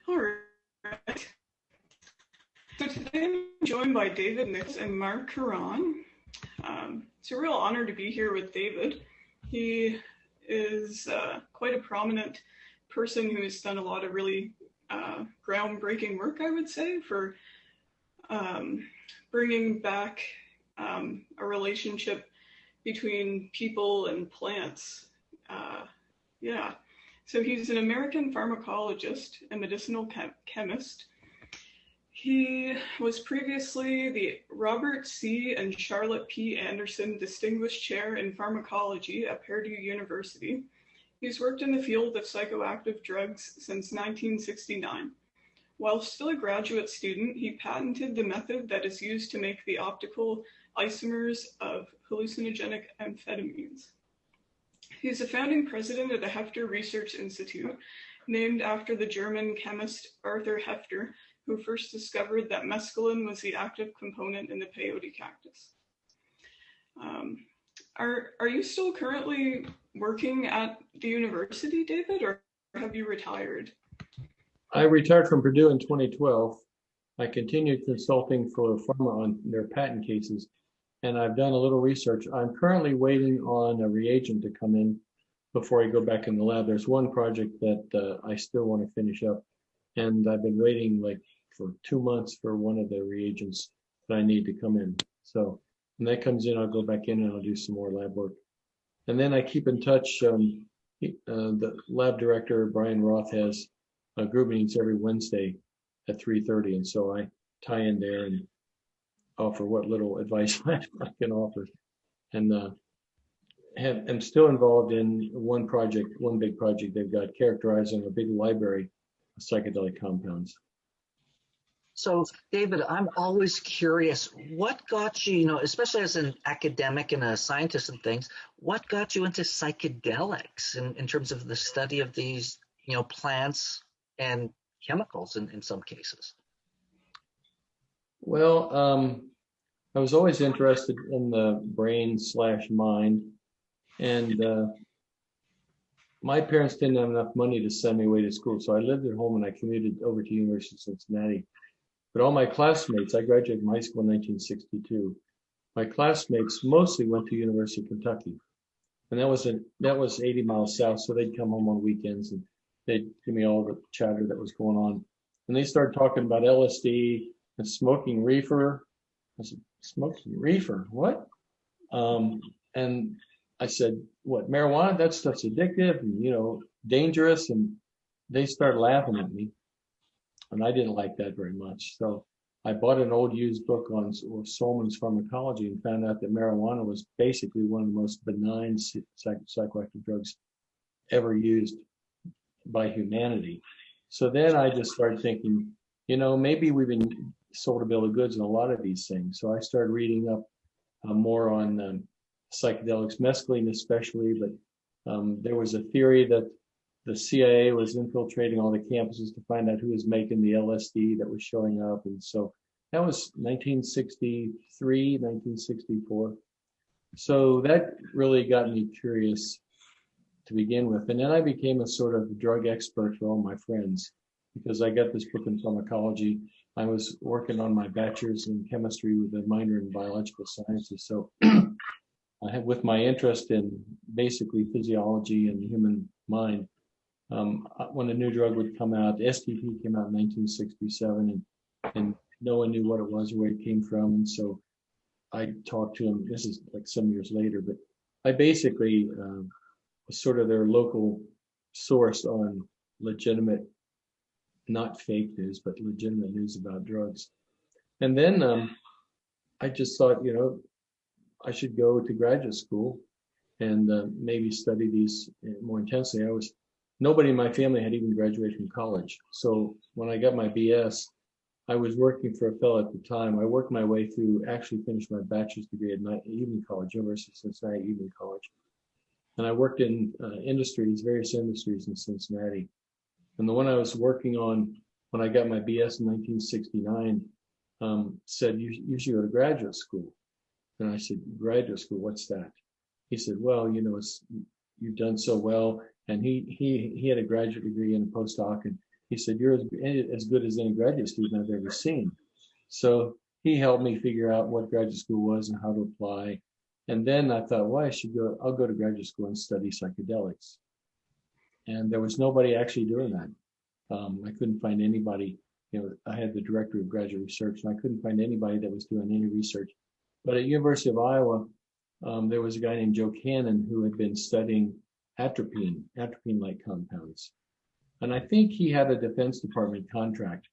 All right. So today I'm joined by David Nichols and Marc Caron. It's a real honor to be here with David. He is quite a prominent person who has done a lot of really groundbreaking work, I would say, for bringing back a relationship between people and plants. Yeah. So he's an American pharmacologist and medicinal chemist. He was previously the Robert C. and Charlotte P. Anderson Distinguished Chair in Pharmacology at Purdue University. He's worked in the field of psychoactive drugs since 1969. While still a graduate student, he patented the method that is used to make the optical isomers of hallucinogenic amphetamines. He's a founding president of the Hefter Research Institute, named after the German chemist Arthur Hefter, who first discovered that mescaline was the active component in the peyote cactus. Are you still currently working at the university, David, or have you retired? I retired from Purdue in 2012. I continued consulting for pharma on their patent cases, and I've done a little research. I'm currently waiting on a reagent to come in before I go back in the lab. There's one project that I still want to finish up, and I've been waiting like for 2 months for one of the reagents that I need to come in. So when that comes in, I'll go back in and I'll do some more lab work. And then I keep in touch. The lab director, Brian Roth, has group meetings every Wednesday at 3:30, and so I tie in there and offer what little advice I can offer. And am still involved in one big project they've got characterizing a big library of psychedelic compounds. So, David, I'm always curious, what got you, especially as an academic and a scientist and things, what got you into psychedelics in terms of the study of these, plants and chemicals in some cases? Well, I was always interested in the brain/mind, and my parents didn't have enough money to send me away to school, so I lived at home and I commuted over to University of Cincinnati. But all my classmates, I graduated from high school in 1962. My classmates mostly went to University of Kentucky, and that was 80 miles south, so they'd come home on weekends and they'd give me all the chatter that was going on. And they started talking about LSD and smoking reefer. I said, smoking reefer, what? And I said, what, marijuana? That stuff's addictive and, dangerous. And they started laughing at me. And I didn't like that very much. So I bought an old used book on Solomon's pharmacology and found out that marijuana was basically one of the most benign psychoactive drugs ever used by humanity. So then I just started thinking, maybe we've been sold a bill of goods in a lot of these things. So I started reading up more on psychedelics, mescaline especially, but there was a theory that the CIA was infiltrating all the campuses to find out who was making the LSD that was showing up. And so that was 1963, 1964. So that really got me curious to begin with. And then I became a sort of drug expert for all my friends because I got this book in pharmacology. I was working on my bachelor's in chemistry with a minor in biological sciences. So I had, with my interest in basically physiology and the human mind, when a new drug would come out, STP came out in 1967, and no one knew what it was or where it came from. And so I talked to him, this is like some years later, but I basically was sort of their local source on legitimate, not fake news, but legitimate news about drugs. And then I just thought, I should go to graduate school and maybe study these more intensely. Nobody in my family had even graduated from college. So when I got my BS, I was working for a fellow at the time. I worked my way through, actually finished my bachelor's degree at Evening College, University of Cincinnati Evening College. And I worked in various industries in Cincinnati. And the one I was working on when I got my BS in 1969 said, you should go to graduate school. And I said, graduate school, what's that? He said, well, you've done so well. And he had a graduate degree and a postdoc, and he said, you're as good as any graduate student I've ever seen. So he helped me figure out what graduate school was and how to apply. And then I thought, well, I'll go to graduate school and study psychedelics. And there was nobody actually doing that. I couldn't find anybody. I had the director of graduate research, and I couldn't find anybody that was doing any research. But at University of Iowa, there was a guy named Joe Cannon who had been studying atropine-like compounds. And I think he had a Defense Department contract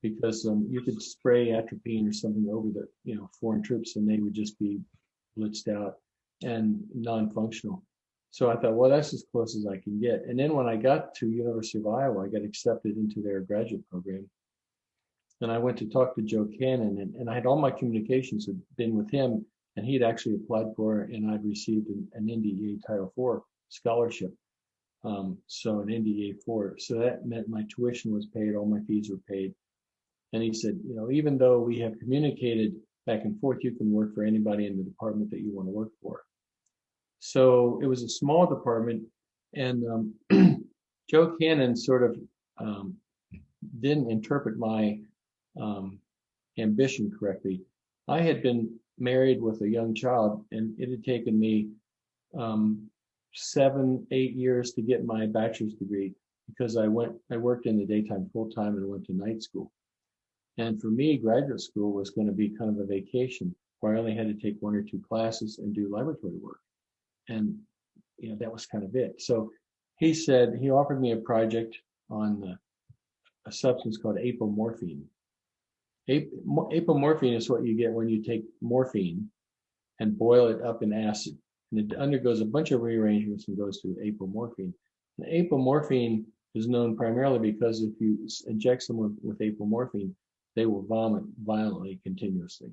because you could spray atropine or something over the foreign troops, and they would just be blitzed out and non-functional. So I thought, well, that's as close as I can get. And then when I got to University of Iowa, I got accepted into their graduate program. And I went to talk to Joe Cannon, and I had all my communications had been with him, and he'd actually applied for, and I'd received an NDEA Title IV scholarship. So an NDEA 4. So that meant my tuition was paid, all my fees were paid. And he said, even though we have communicated back and forth, you can work for anybody in the department that you want to work for. So it was a small department, and Joe Cannon sort of didn't interpret my ambition correctly. I had been married with a young child, and it had taken me 7-8 years to get my bachelor's degree because I worked in the daytime full time and went to night school. And for me, graduate school was going to be kind of a vacation where I only had to take 1 or 2 classes and do laboratory work. And that was kind of it. So he offered me a project on a substance called apomorphine. Apomorphine is what you get when you take morphine and boil it up in acid. And it undergoes a bunch of rearrangements and goes to apomorphine. And apomorphine is known primarily because if you inject someone with apomorphine, they will vomit violently continuously.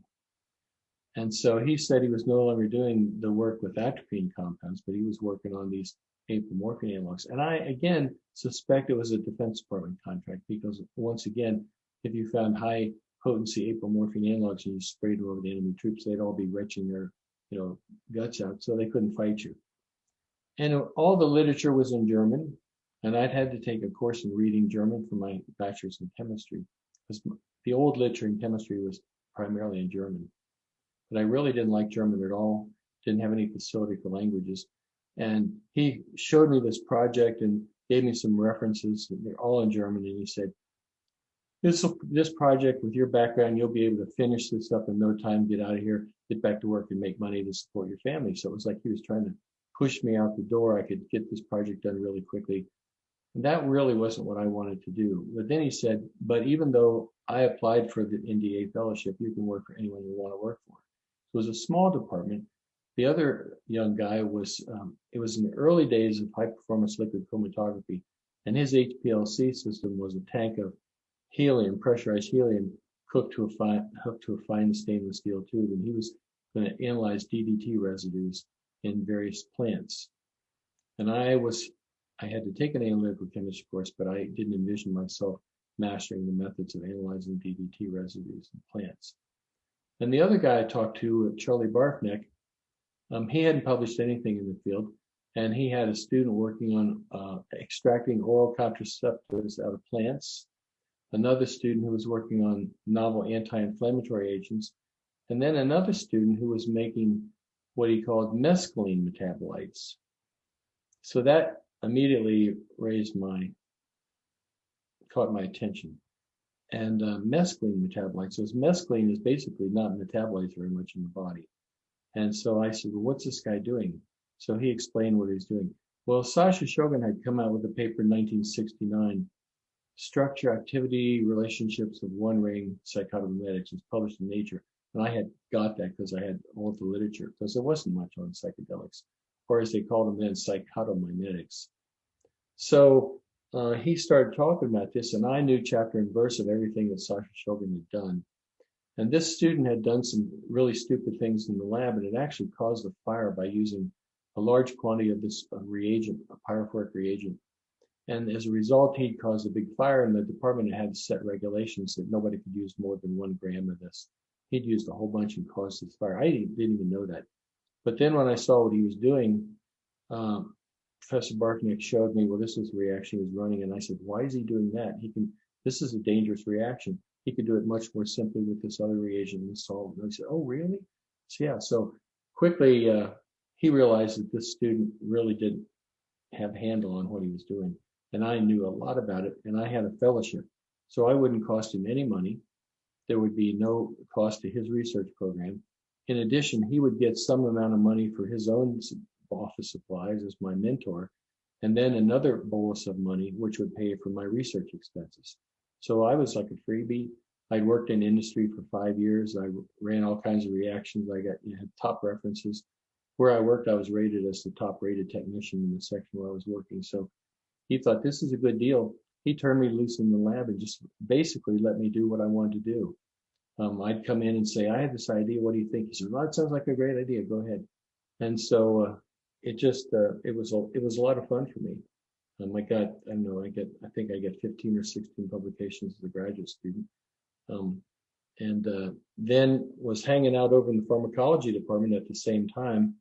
And so he said he was no longer doing the work with atropine compounds, but he was working on these apomorphine analogs. And I, again, suspect it was a Defense Department contract because, once again, if you found high potency apomorphine analogs and you sprayed them over the enemy troops, they'd all be retching their guts out, so they couldn't fight you. And all the literature was in German, and I'd had to take a course in reading German for my bachelor's in chemistry, because the old literature in chemistry was primarily in German. But I really didn't like German at all, didn't have any facility for languages. And he showed me this project and gave me some references, and they're all in German, and he said, this project, with your background, you'll be able to finish this up in no time, get out of here, get back to work and make money to support your family. So it was like he was trying to push me out the door. I could get this project done really quickly. And that really wasn't what I wanted to do. But then he said, but even though I applied for the NDA fellowship, you can work for anyone you want to work for. So it was a small department. The other young guy was, it was in the early days of high performance liquid chromatography. And his HPLC system was a tank of helium, pressurized helium, hooked to a fine stainless steel tube, and he was going to analyze DDT residues in various plants. And I had to take an analytical chemistry course, but I didn't envision myself mastering the methods of analyzing DDT residues in plants. And the other guy I talked to, Charlie Barfneck, he hadn't published anything in the field, and he had a student working on extracting oral contraceptives out of plants, another student who was working on novel anti-inflammatory agents, and then another student who was making what he called mescaline metabolites. So that immediately caught my attention. And mescaline metabolites, so mescaline is basically not metabolized very much in the body. And so I said, well, what's this guy doing? So he explained what he's doing. Well, Sasha Shogun had come out with a paper in 1969, Structure, Activity, Relationships of One-Ring Psychotomimetics. It's published in Nature. And I had got that because I had all the literature, because there wasn't much on psychedelics, or as they called them then, psychotomimetics. So he started talking about this, and I knew chapter and verse of everything that Sasha Shogun had done. And this student had done some really stupid things in the lab, and it actually caused a fire by using a large quantity of this reagent, a pyrophoric reagent. And as a result, he caused a big fire, and the department had set regulations that nobody could use more than 1 gram of this. He'd used a whole bunch and caused this fire. I didn't even know that. But then when I saw what he was doing, Professor Barknick showed me, well, this is the reaction he was running. And I said, why is he doing that? This is a dangerous reaction. He could do it much more simply with this other reagent and solve it. And I said, oh, really? So, yeah. So quickly, he realized that this student really didn't have a handle on what he was doing. And I knew a lot about it, and I had a fellowship. So I wouldn't cost him any money. There would be no cost to his research program. In addition, he would get some amount of money for his own office supplies as my mentor, and then another bolus of money, which would pay for my research expenses. So I was like a freebie. I'd worked in industry for 5 years. I ran all kinds of reactions. I had top references. Where I worked, I was rated as the top rated technician in the section where I was working. So he thought, this is a good deal. He turned me loose in the lab and just basically let me do what I wanted to do. I'd come in and say, I have this idea. What do you think? He said, well, that sounds like a great idea. Go ahead. And so it was a lot of fun for me. I think I get 15 or 16 publications as a graduate student. Then was hanging out over in the pharmacology department at the same time,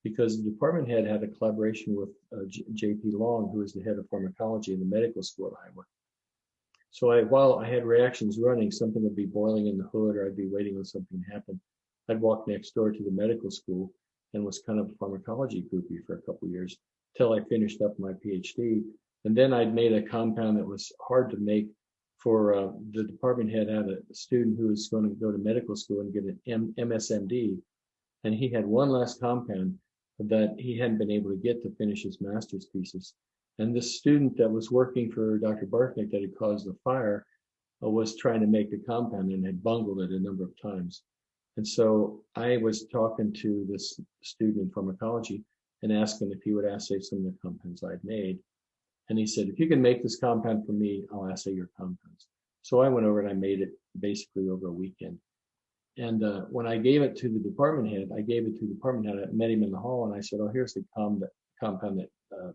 because the department head had a collaboration with J.P. Long, who was the head of pharmacology in the medical school at Iowa. So while I had reactions running, something would be boiling in the hood, or I'd be waiting on something to happen. I'd walk next door to the medical school and was kind of a pharmacology groupie for a couple of years till I finished up my PhD. And then I'd made a compound that was hard to make for the department head. Had a student who was going to go to medical school and get an MSMD. And he had one last compound that he hadn't been able to get to finish his master's thesis. And this student that was working for Dr. Barknick that had caused the fire was trying to make the compound and had bungled it a number of times. And so I was talking to this student in pharmacology and asked him if he would assay some of the compounds I'd made. And he said, if you can make this compound for me, I'll assay your compounds. So I went over and I made it basically over a weekend. And when I gave it to the department head, I met him in the hall and I said, oh, here's the compound that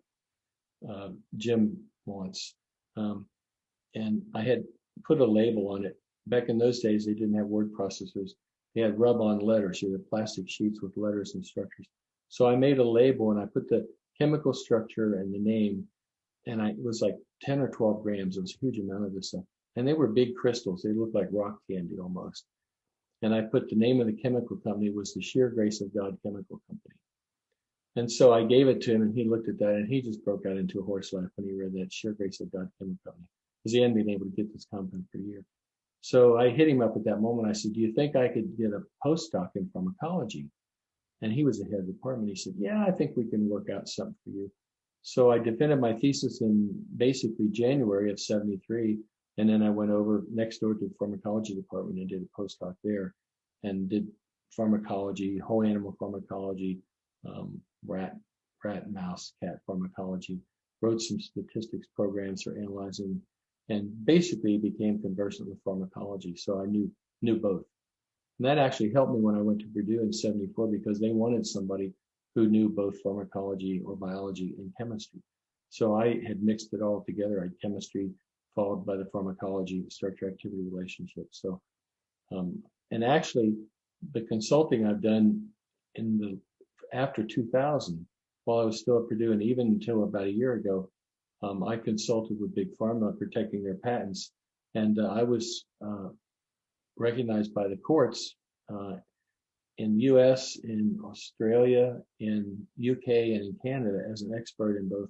Jim wants. And I had put a label on it. Back in those days, they didn't have word processors. They had rub-on letters, plastic sheets with letters and structures. So I made a label and I put the chemical structure and the name, and it was like 10 or 12 grams. It was a huge amount of this stuff. And they were big crystals. They looked like rock candy almost. And I put the name of the chemical company was the Sheer Grace of God Chemical Company. And so I gave it to him and he looked at that and he just broke out into a horse laugh when he read that Sheer Grace of God Chemical Company, because he hadn't been able to get this compound for a year. So I hit him up at that moment. I said, do you think I could get a postdoc in pharmacology? And he was the head of the department. He said, yeah, I think we can work out something for you. So I defended my thesis in basically January of '73. And then I went over next door to the pharmacology department and did a postdoc there and did pharmacology, whole animal pharmacology, rat, mouse, cat pharmacology, wrote some statistics programs for analyzing, and basically became conversant with pharmacology. So I knew both. And that actually helped me when I went to Purdue in '74, because they wanted somebody who knew both pharmacology or biology and chemistry. So I had mixed it all together. I had chemistry followed by the pharmacology, structure activity relationship. So, and actually the consulting I've done after 2000, while I was still at Purdue, and even until about a year ago, I consulted with Big Pharma protecting their patents. And I was recognized by the courts in US, in Australia, in UK, and in Canada as an expert in both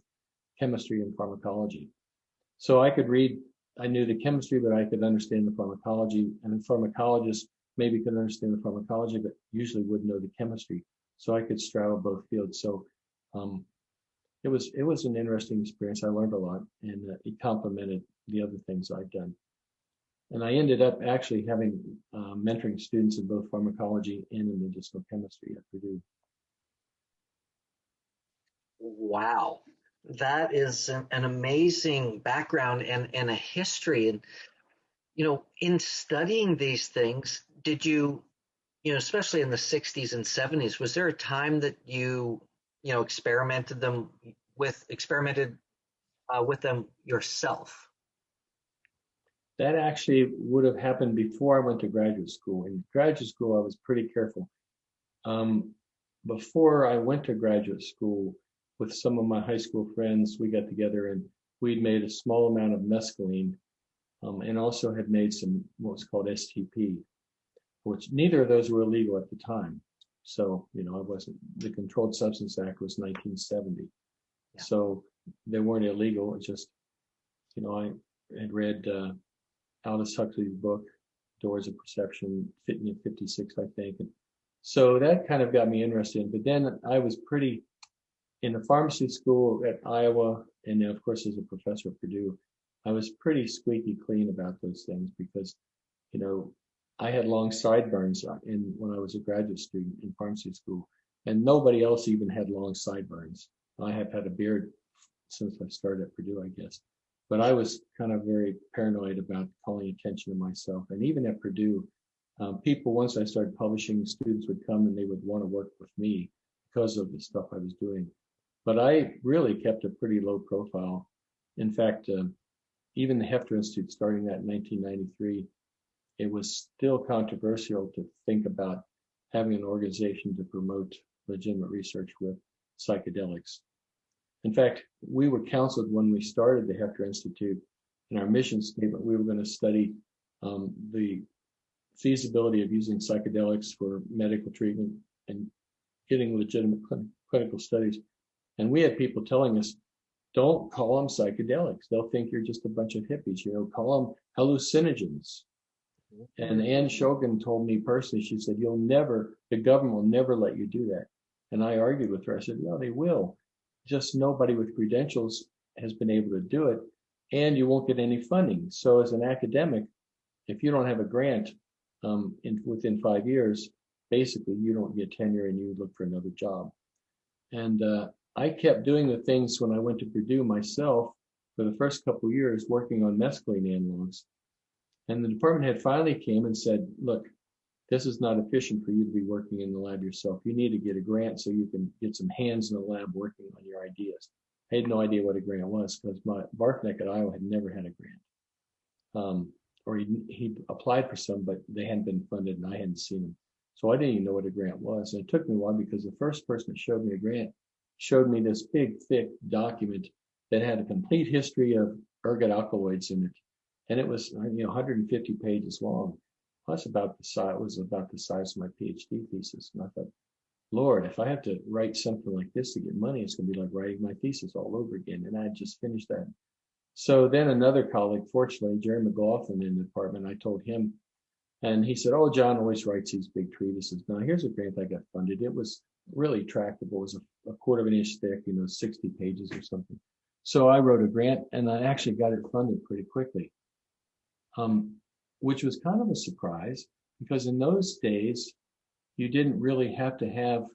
chemistry and pharmacology. So I knew the chemistry, but I could understand the pharmacology, and the pharmacologist maybe could understand the pharmacology, but usually wouldn't know the chemistry. So I could straddle both fields. So it was an interesting experience. I learned a lot, and it complemented the other things I'd done. And I ended up actually having mentoring students in both pharmacology and in medicinal chemistry at Purdue. Wow. That is an amazing background and a history. And, in studying these things, did you, especially in the 60s and 70s, was there a time that you experimented with them yourself? That actually would have happened before I went to graduate school. In graduate school, I was pretty careful. Before I went to graduate school, with some of my high school friends, we got together and we'd made a small amount of mescaline, and also had made some what was called STP, which neither of those were illegal at the time. So, I wasn't, the Controlled Substance Act was 1970. Yeah. So they weren't illegal. It's just, I had read Aldous Huxley's book, Doors of Perception, in 56, I think. And so that kind of got me interested. But then I was pretty, in the pharmacy school at Iowa, and then of course as a professor at Purdue, I was pretty squeaky clean about those things because, I had long sideburns when I was a graduate student in pharmacy school, and nobody else even had long sideburns. I have had a beard since I started at Purdue, I guess. But I was kind of very paranoid about calling attention to myself. And even at Purdue, people, once I started publishing, students would come and they would want to work with me because of the stuff I was doing. But I really kept a pretty low profile. In fact, even the Hefter Institute, starting that in 1993, it was still controversial to think about having an organization to promote legitimate research with psychedelics. In fact, we were counseled when we started the Hefter Institute, in our mission statement, we were going to study the feasibility of using psychedelics for medical treatment and getting legitimate clinical studies. And we had people telling us, don't call them psychedelics. They'll think you're just a bunch of hippies, call them hallucinogens. And Ann Shogan told me personally, she said, the government will never let you do that. And I argued with her. I said, no, they will. Just nobody with credentials has been able to do it, and you won't get any funding. So as an academic, if you don't have a grant within 5 years, basically you don't get tenure and you look for another job. And I kept doing the things when I went to Purdue myself for the first couple of years, working on mescaline analogs. And the department head finally came and said, look, this is not efficient for you to be working in the lab yourself. You need to get a grant so you can get some hands in the lab working on your ideas. I had no idea what a grant was because my Barkneck at Iowa had never had a grant. Or he applied for some, but they hadn't been funded and I hadn't seen them. So I didn't even know what a grant was. And it took me a while because the first person that showed me a grant showed me this big, thick document that had a complete history of ergot alkaloids in it. And it was 150 pages long. Plus about the size, it was about the size of my PhD thesis. And I thought, Lord, if I have to write something like this to get money, it's going to be like writing my thesis all over again. And I had just finished that. So then another colleague, fortunately, Jerry McLaughlin in the department, I told him, and he said, oh, John always writes these big treatises. Now, here's a grant I got funded. It was really tractable. It was a quarter of an inch thick, 60 pages or something. So I wrote a grant, and I actually got it funded pretty quickly, which was kind of a surprise because in those days, you didn't really have to have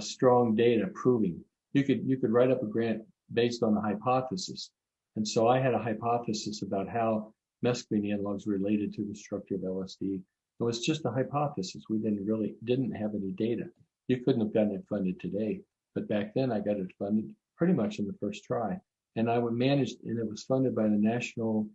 strong data proving. You could write up a grant based on a hypothesis. And so I had a hypothesis about how mescaline analogs related to the structure of LSD. It was just a hypothesis. We didn't have any data. You couldn't have gotten it funded today, but back then I got it funded pretty much in the first try. And I managed, and it was funded by the National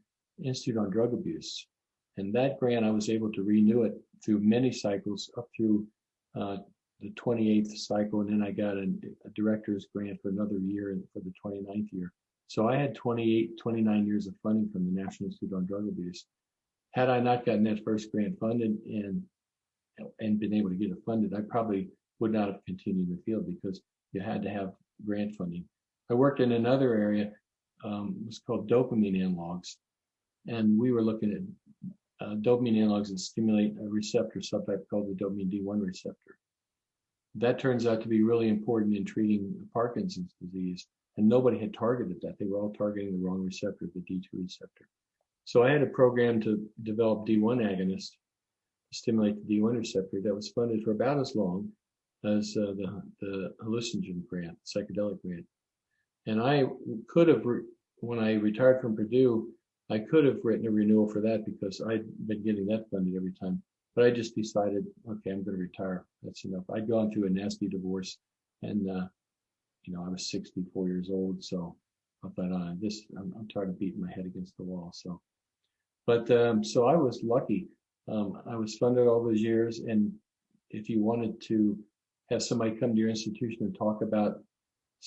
Institute on Drug Abuse. And that grant, I was able to renew it through many cycles up through the 28th cycle. And then I got a director's grant for another year for the 29th year. So I had 29 years of funding from the National Institute on Drug Abuse. Had I not gotten that first grant funded and been able to get it funded, I probably would not have continued in the field because you had to have grant funding. I worked in another area, it was called dopamine analogs. And we were looking at dopamine analogs that stimulate a receptor subtype called the dopamine D1 receptor. That turns out to be really important in treating Parkinson's disease. And nobody had targeted that. They were all targeting the wrong receptor, the D2 receptor. So I had a program to develop D1 agonists to stimulate the D1 receptor that was funded for about as long as the hallucinogen grant, psychedelic grant. And I could have, when I retired from Purdue, I could have written a renewal for that because I'd been getting that funded every time. But I just decided, okay, I'm going to retire. That's enough. I'd gone through a nasty divorce and I was 64 years old, so I thought, I'm tired of beating my head against the wall. So I was lucky. I was funded all those years, and if you wanted to have somebody come to your institution and talk about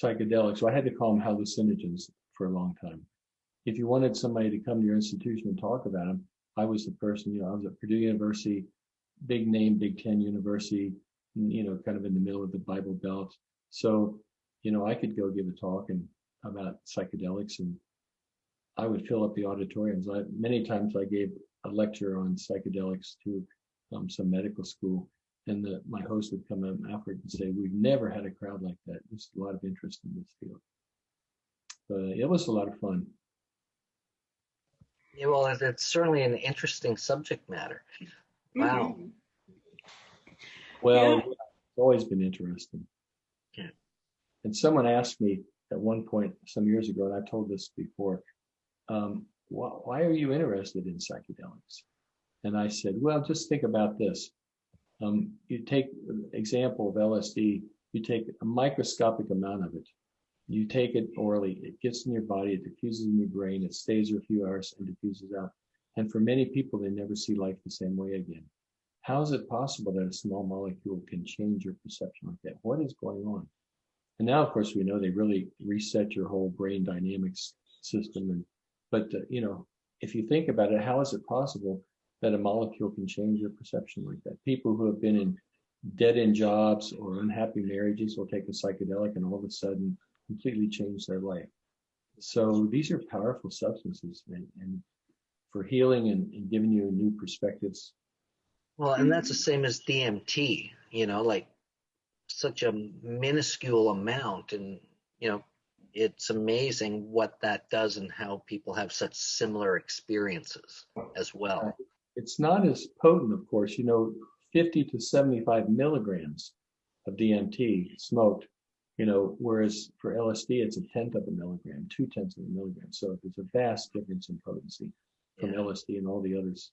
psychedelics. So I had to call them hallucinogens for a long time. If you wanted somebody to come to your institution and talk about them, I was the person. I was at Purdue University, big name, Big Ten university, kind of in the middle of the Bible Belt. So, I could go give a talk about psychedelics, and I would fill up the auditoriums. Many times I gave a lecture on psychedelics to some medical school, and my host would come up afterward and say, "We've never had a crowd like that. There's a lot of interest in this field." It was a lot of fun. Yeah, well, it's certainly an interesting subject matter. Wow. Mhm. Well, Yeah. it's always been interesting. Yeah. And someone asked me at one point some years ago, and I've told this before, why are you interested in psychedelics? And I said, well, just think about this. You take an example of LSD, you take a microscopic amount of it. You take it orally, it gets in your body, it diffuses in your brain, it stays for a few hours and diffuses out. And for many people, they never see life the same way again. How is it possible that a small molecule can change your perception like that? What is going on? And now, of course, we know they really reset your whole brain dynamics system. But if you think about it, how is it possible that a molecule can change your perception like that? People who have been in dead-end jobs or unhappy marriages will take a psychedelic and all of a sudden completely change their life. So these are powerful substances, and for healing and giving you new perspectives. Well, and that's the same as DMT, like such a minuscule amount. And, it's amazing what that does and how people have such similar experiences as well. It's not as potent, of course, 50 to 75 milligrams of DMT smoked, whereas for LSD, it's a tenth of a milligram, 0.2 of a milligram. So there's a vast difference in potency from LSD and all the others.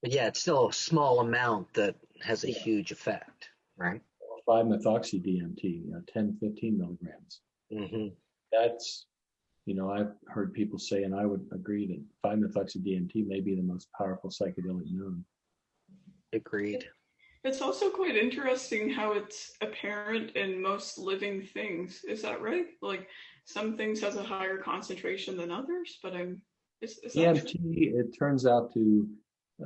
But yeah, it's still a small amount that has a huge effect, right? 5-methoxy-DMT, 10, 15 milligrams. Mm-hmm. That's, I've heard people say, and I would agree that 5-methoxy-DMT may be the most powerful psychedelic known. Agreed. It's also quite interesting how it's apparent in most living things. Is that right? Like some things has a higher concentration than others, but is that DMT, true? it turns out to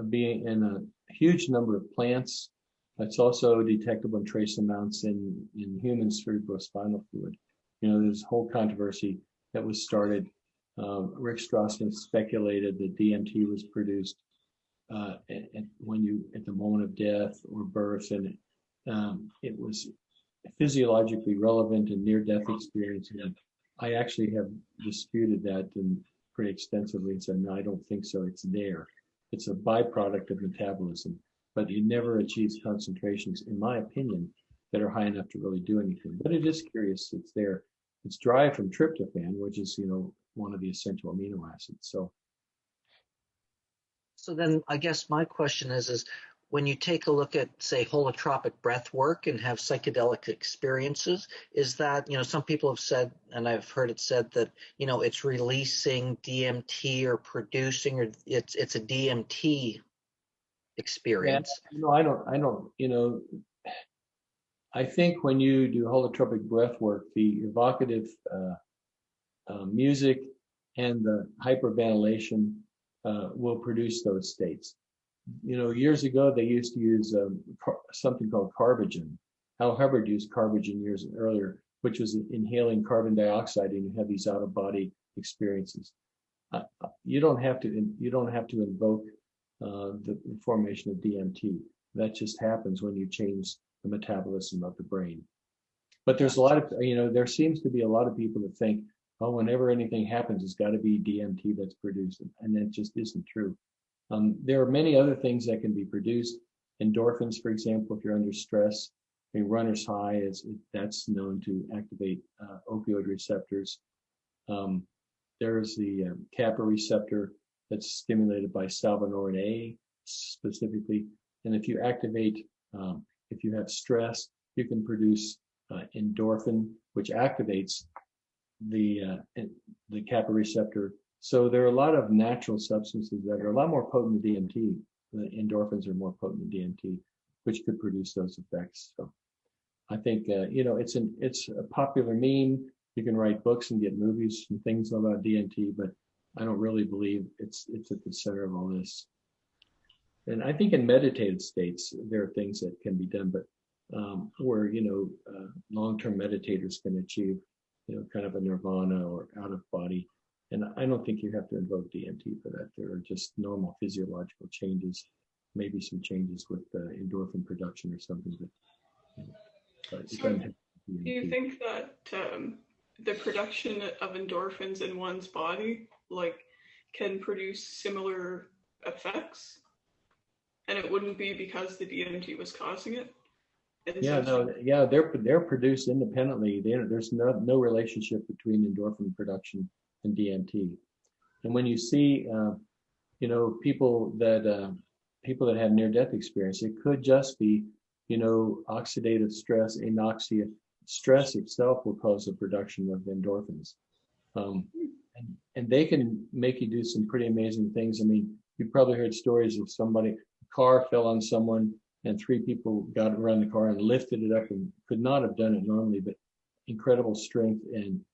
be in a huge number of plants. It's also detectable in trace amounts in human cerebrospinal fluid. There's a whole controversy that was started. Rick Strassman speculated that DMT was produced at the moment of death or birth, and it was physiologically relevant in near-death experience. And I actually have disputed that pretty extensively and said, no, I don't think so. It's there. It's a byproduct of metabolism, but it never achieves concentrations, in my opinion, that are high enough to really do anything. But it is curious. It's there. It's derived from tryptophan, which is, one of the essential amino acids. So then I guess my question is when you take a look at, say, holotropic breath work and have psychedelic experiences, is that, some people have said, and I've heard it said that, it's releasing DMT or producing, or it's a DMT experience. Yeah, I think when you do holotropic breath work, the evocative music and the hyperventilation will produce those states. Years ago, they used to use something called carbogen. Hal Hubbard used carbogen years earlier, which was inhaling carbon dioxide, and you have these out-of-body experiences. You don't have to invoke the formation of DMT. That just happens when you change the metabolism of the brain. But there's a lot of, there seems to be a lot of people that think, oh, whenever anything happens, it's got to be DMT that's produced, and that just isn't true. There are many other things that can be produced. Endorphins, for example, if you're under stress, runner's high, that's known to activate opioid receptors. There's the kappa receptor that's stimulated by salvinorin A specifically. And if you activate, if you have stress, you can produce endorphin, which activates the kappa receptor. So there are a lot of natural substances that are a lot more potent than DMT. The endorphins are more potent than DMT, which could produce those effects. So I think it's a popular meme. You can write books and get movies and things about DMT, but I don't really believe it's at the center of all this. And I think in meditative states there are things that can be done, but where long-term meditators can achieve kind of a nirvana or out of body. And I don't think you have to invoke DMT for that. There are just normal physiological changes, maybe some changes with endorphin production or something. But So do you think that the production of endorphins in one's body can produce similar effects, and it wouldn't be because the DMT was causing it? They're produced independently. There's no relationship between endorphin production and DMT. And when you see people that have near-death experience, it could just be oxidative stress, anoxia. Stress itself will cause the production of endorphins. And they can make you do some pretty amazing things. I mean, you probably heard stories of a car fell on someone and 3 people got around the car and lifted it up and could not have done it normally, but incredible strength and,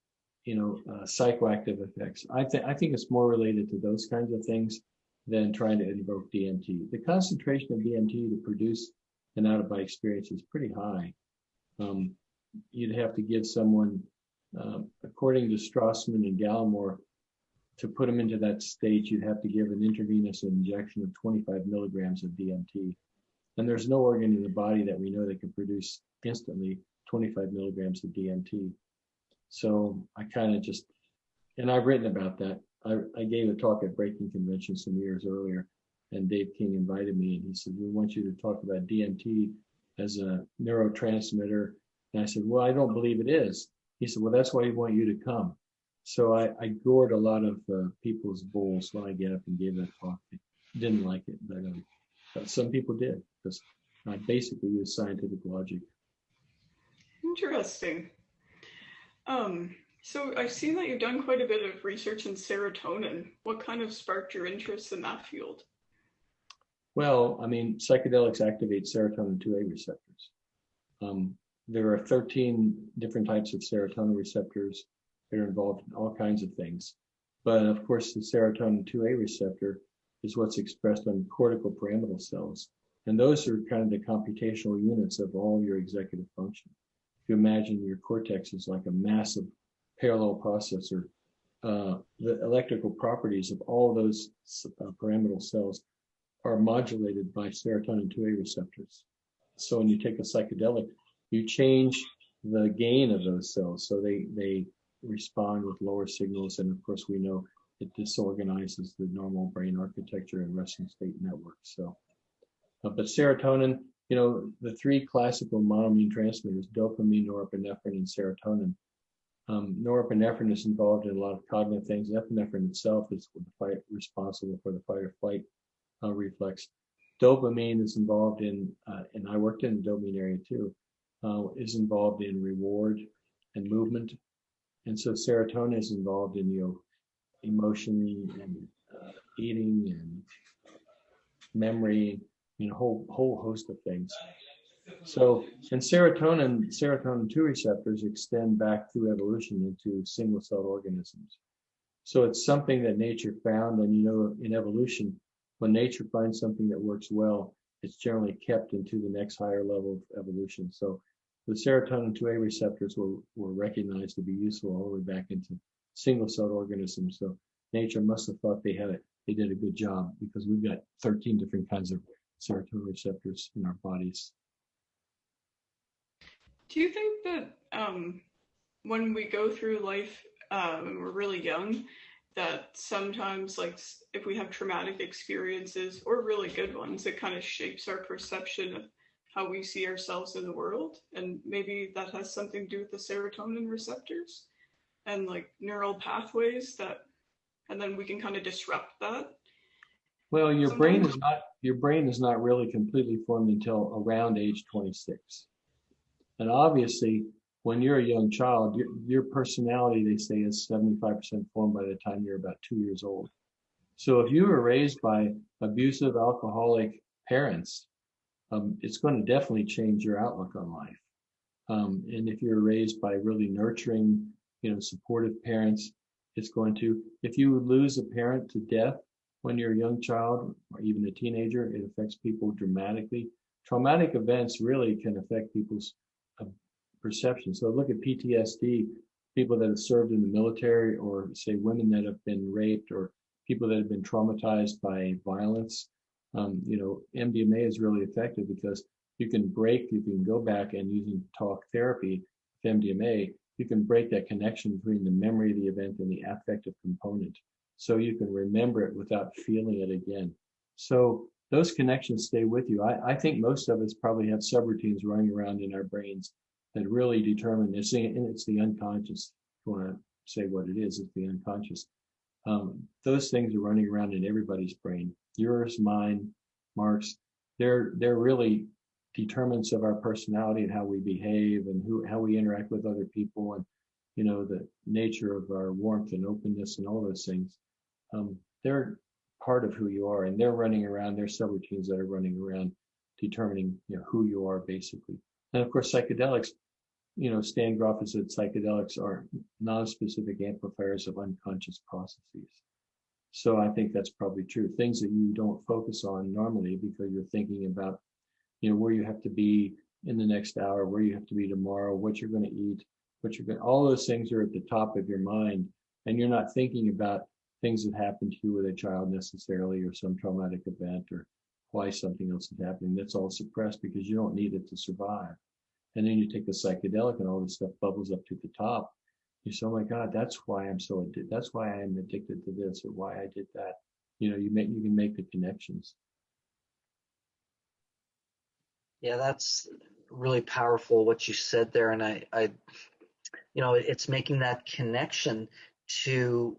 psychoactive effects. I think it's more related to those kinds of things than trying to invoke DMT. The concentration of DMT to produce an out-of-body experience is pretty high. You'd have to give someone, according to Strassman and Gallimore, to put them into that state, you'd have to give an intravenous injection of 25 milligrams of DMT. And there's no organ in the body that we know that can produce instantly 25 milligrams of DMT. So I kind of and I've written about that. I gave a talk at Breaking Convention some years earlier, and Dave King invited me, and he said, "We want you to talk about DMT as a neurotransmitter." And I said, "Well, I don't believe it is." He said, "Well, that's why we want you to come." So I gored a lot of people's bowls when I get up and gave that talk. They didn't like it, but some people did, because I basically use scientific logic. Interesting. So I've seen that you've done quite a bit of research in serotonin. What kind of sparked your interest in that field? Well, I mean, psychedelics activate serotonin 2A receptors. There are 13 different types of serotonin receptors that are involved in all kinds of things. But of course, the serotonin 2A receptor is what's expressed on cortical pyramidal cells. And those are kind of the computational units of all your executive function. If you imagine your cortex is like a massive parallel processor, the electrical properties of all those pyramidal cells are modulated by serotonin 2A receptors. So when you take a psychedelic, you change the gain of those cells. So they respond with lower signals. And of course, we know it disorganizes the normal brain architecture and resting state networks. So, but serotonin, the 3 classical monoamine transmitters, dopamine, norepinephrine, and serotonin. Norepinephrine is involved in a lot of cognitive things. Epinephrine itself is responsible for the fight or flight reflex. Dopamine is involved in, and I worked in the dopamine area too, is involved in reward and movement. And so serotonin is involved in, emotion and eating and memory, a whole host of things. So, and serotonin 2 receptors extend back through evolution into single-celled organisms. So it's something that nature found, and in evolution, when nature finds something that works well, it's generally kept into the next higher level of evolution. So the serotonin 2A receptors were recognized to be useful all the way back into single-celled organisms. So nature must have thought they did a good job, because we've got 13 different kinds of serotonin receptors in our bodies. Do you think that when we go through life when we're really young, that sometimes, if we have traumatic experiences or really good ones, it kind of shapes our perception of how we see ourselves in the world? And maybe that has something to do with the serotonin receptors and neural pathways and then we can kind of disrupt that. Well, your brain is not really completely formed until around age 26. And obviously, when you're a young child, your personality, they say, is 75% formed by the time you're about 2 years old. So if you were raised by abusive, alcoholic parents, it's going to definitely change your outlook on life. And if you're raised by really nurturing, supportive parents, it's going to, if you lose a parent to death when you're a young child or even a teenager, it affects people dramatically. Traumatic events really can affect people's uh, perception. So look at PTSD, people that have served in the military, or say women that have been raped, or people that have been traumatized by violence. MDMA is really effective because you can go back and using talk therapy with MDMA, you can break that connection between the memory of the event and the affective component. So you can remember it without feeling it again. So those connections stay with you. I think most of us probably have subroutines running around in our brains that really determine this. And it's the unconscious. If you want to say what it is, it's the unconscious. Those things are running around in everybody's brain. Yours, mine, Mark's. They're really determinants of our personality and how we behave and how we interact with other people, and the nature of our warmth and openness and all those things. They're part of who you are, and they're running around. There's subroutines that are running around determining who you are basically. And of course, psychedelics. Stan Groff has said psychedelics are non-specific amplifiers of unconscious processes. So I think that's probably true. Things that you don't focus on normally because you're thinking about, where you have to be in the next hour, where you have to be tomorrow, what you're going to eat, all those things are at the top of your mind. And you're not thinking about things that happened to you with a child necessarily, or some traumatic event, or why something else is happening. That's all suppressed because you don't need it to survive. And then you take the psychedelic and all this stuff bubbles up to the top. You say, oh my God, that's why I'm so addicted. That's why I'm addicted to this, or why I did that. You can make the connections. Yeah, that's really powerful what you said there. And it's making that connection to,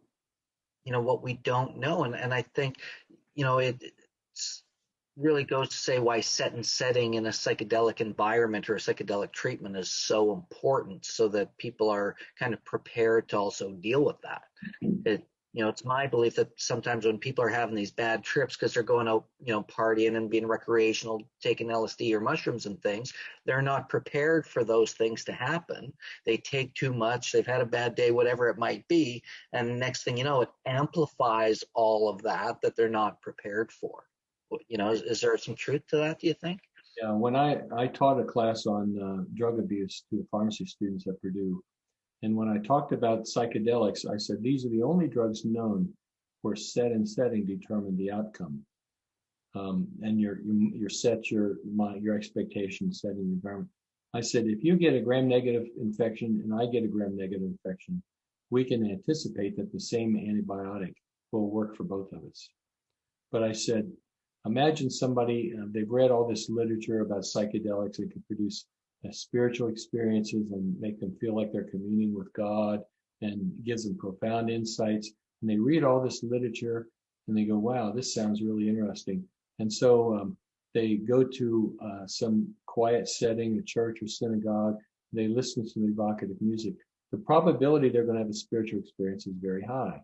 what we don't know. And I think, it's really goes to say why set and setting in a psychedelic environment or a psychedelic treatment is so important, so that people are kind of prepared to also deal with that. It's my belief that sometimes when people are having these bad trips because they're going out, partying and being recreational, taking LSD or mushrooms and things, they're not prepared for those things to happen. They take too much, they've had a bad day, whatever it might be, and next thing you know, it amplifies all of that they're not prepared for. Is there some truth to that, do you think? Yeah, when I taught a class on drug abuse to the pharmacy students at Purdue, and when I talked about psychedelics, I said these are the only drugs known where set and setting determine the outcome, and your set your expectations, setting the environment. I said if you get a gram-negative infection and I get a gram-negative infection, we can anticipate that the same antibiotic will work for both of us. But I said, imagine somebody, they've read all this literature about psychedelics that can produce spiritual experiences and make them feel like they're communing with God, and gives them profound insights. And they read all this literature and they go, wow, this sounds really interesting. And so they go to some quiet setting, a church or synagogue. They listen to some evocative music. The probability they're going to have a spiritual experience is very high.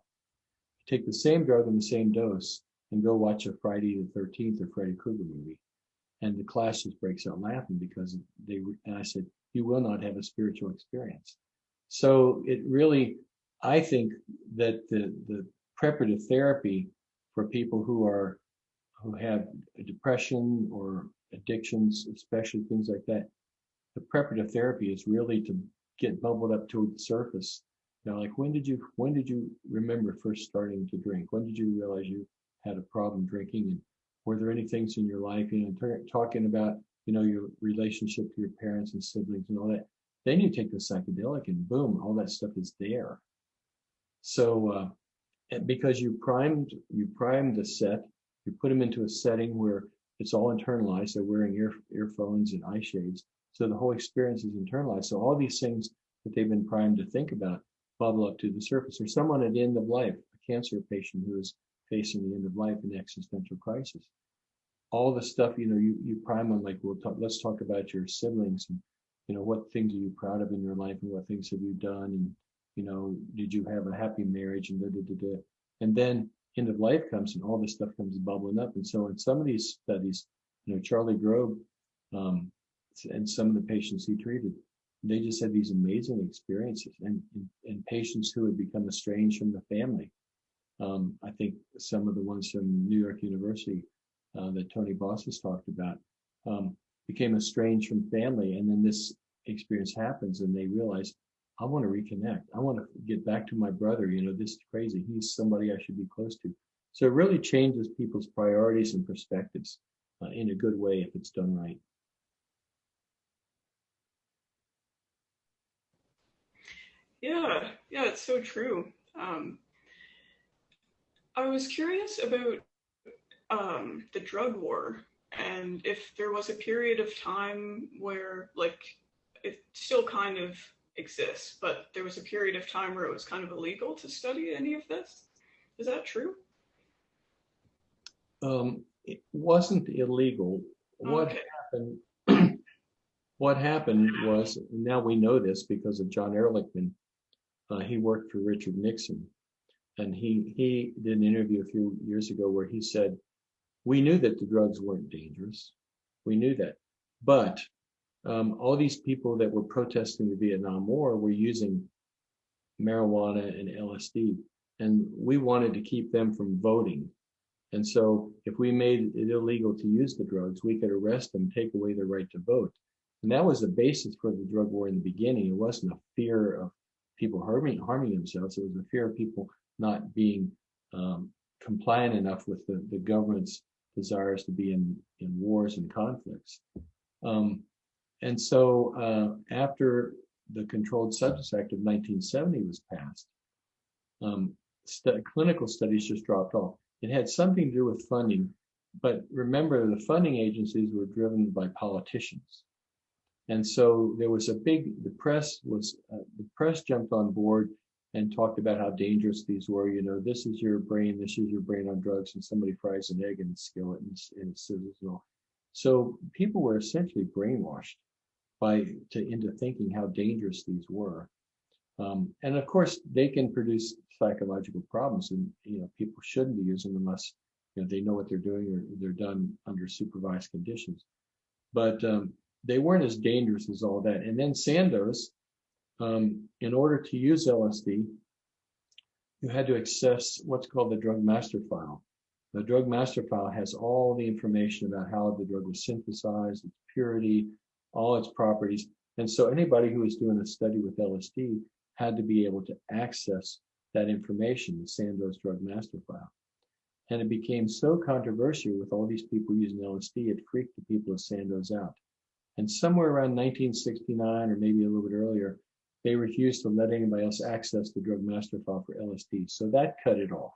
Take the same drug and the same dose and go watch a Friday the 13th or Freddy Krueger movie. And the class just breaks out laughing because and I said, you will not have a spiritual experience. So it really, I think that the preparative therapy for people who have depression or addictions, especially things like that, the preparative therapy is really to get bubbled up to the surface. Like when did you remember first starting to drink? When did you realize you had a problem drinking? And were there any things in your life, talking about, your relationship to your parents and siblings and all that? Then you take the psychedelic and boom, all that stuff is there. So because you primed the set, you put them into a setting where it's all internalized. They're wearing earphones and eye shades. So the whole experience is internalized. So all these things that they've been primed to think about bubble up to the surface. Or someone at the end of life, a cancer patient who is facing the end of life, an existential crisis. All the stuff, you prime them, like, let's talk about your siblings and, what things are you proud of in your life and what things have you done? And, did you have a happy marriage and da. And then end of life comes and all this stuff comes bubbling up. And so in some of these studies, Charlie Grobe, and some of the patients he treated, they just had these amazing experiences, and patients who had become estranged from the family. I think some of the ones from New York University that Tony Boss has talked about became estranged from family, and then this experience happens, and they realize, I want to reconnect. I want to get back to my brother. This is crazy. He's somebody I should be close to. So it really changes people's priorities and perspectives in a good way if it's done right. Yeah, yeah, it's so true. I was curious about the drug war, and if there was a period of time where, like, it still kind of exists, but there was a period of time where it was kind of illegal to study any of this. Is that true? It wasn't illegal. What Okay. happened? What happened was, and now we know this because of John Ehrlichman. He worked for Richard Nixon, and he did an interview a few years ago where he said, we knew that the drugs weren't dangerous. We knew that. But all these people that were protesting the Vietnam War were using marijuana and LSD, and we wanted to keep them from voting. And so if we made it illegal to use the drugs, we could arrest them, take away their right to vote. And that was the basis for the drug war in the beginning. It wasn't a fear of people harming themselves. It was a fear of people not being compliant enough with the government's desires to be in wars and conflicts. And so after the Controlled Substance Act of 1970 was passed, clinical studies just dropped off. It had something to do with funding, but remember, the funding agencies were driven by politicians. And so there was the press jumped on board and talked about how dangerous these were. This is your brain on drugs, and somebody fries an egg in the skillet and it sizzles and all. So people were essentially brainwashed into thinking how dangerous these were. And of course, they can produce psychological problems, and people shouldn't be using them unless they know what they're doing or they're done under supervised conditions. But they weren't as dangerous as all that. And then Sandoz, in order to use LSD, you had to access what's called the drug master file. The drug master file has all the information about how the drug was synthesized, its purity, all its properties. And so anybody who was doing a study with LSD had to be able to access that information, the Sandoz drug master file. And it became so controversial with all these people using LSD, it freaked the people of Sandoz out. And somewhere around 1969, or maybe a little bit earlier, they refused to let anybody else access the drug master file for LSD. So that cut it off,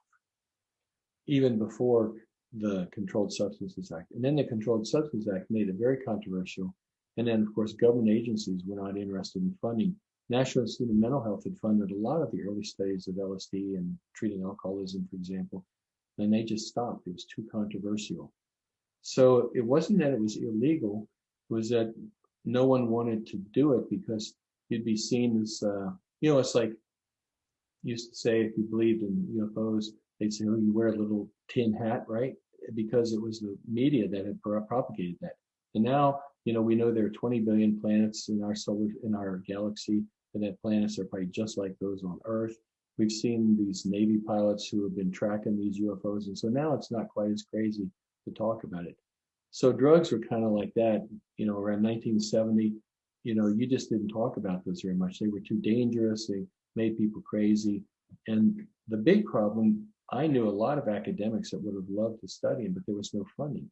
even before the Controlled Substances Act. And then the Controlled Substances Act made it very controversial. And then, of course, government agencies were not interested in funding. National Institute of Mental Health had funded a lot of the early studies of LSD and treating alcoholism, for example. And they just stopped. It was too controversial. So it wasn't that it was illegal. It was that no one wanted to do it because you'd be seen as, it's like used to say, if you believed in UFOs, they'd say, oh, you wear a little tin hat, right? Because it was the media that had propagated that. And now, we know there are 20 billion planets in our galaxy, and that planets are probably just like those on Earth. We've seen these Navy pilots who have been tracking these UFOs, and so now it's not quite as crazy to talk about it. So drugs were kind of like that, around 1970. You just didn't talk about those very much. They were too dangerous. They made people crazy. And the big problem, I knew a lot of academics that would have loved to study them, but there was no funding.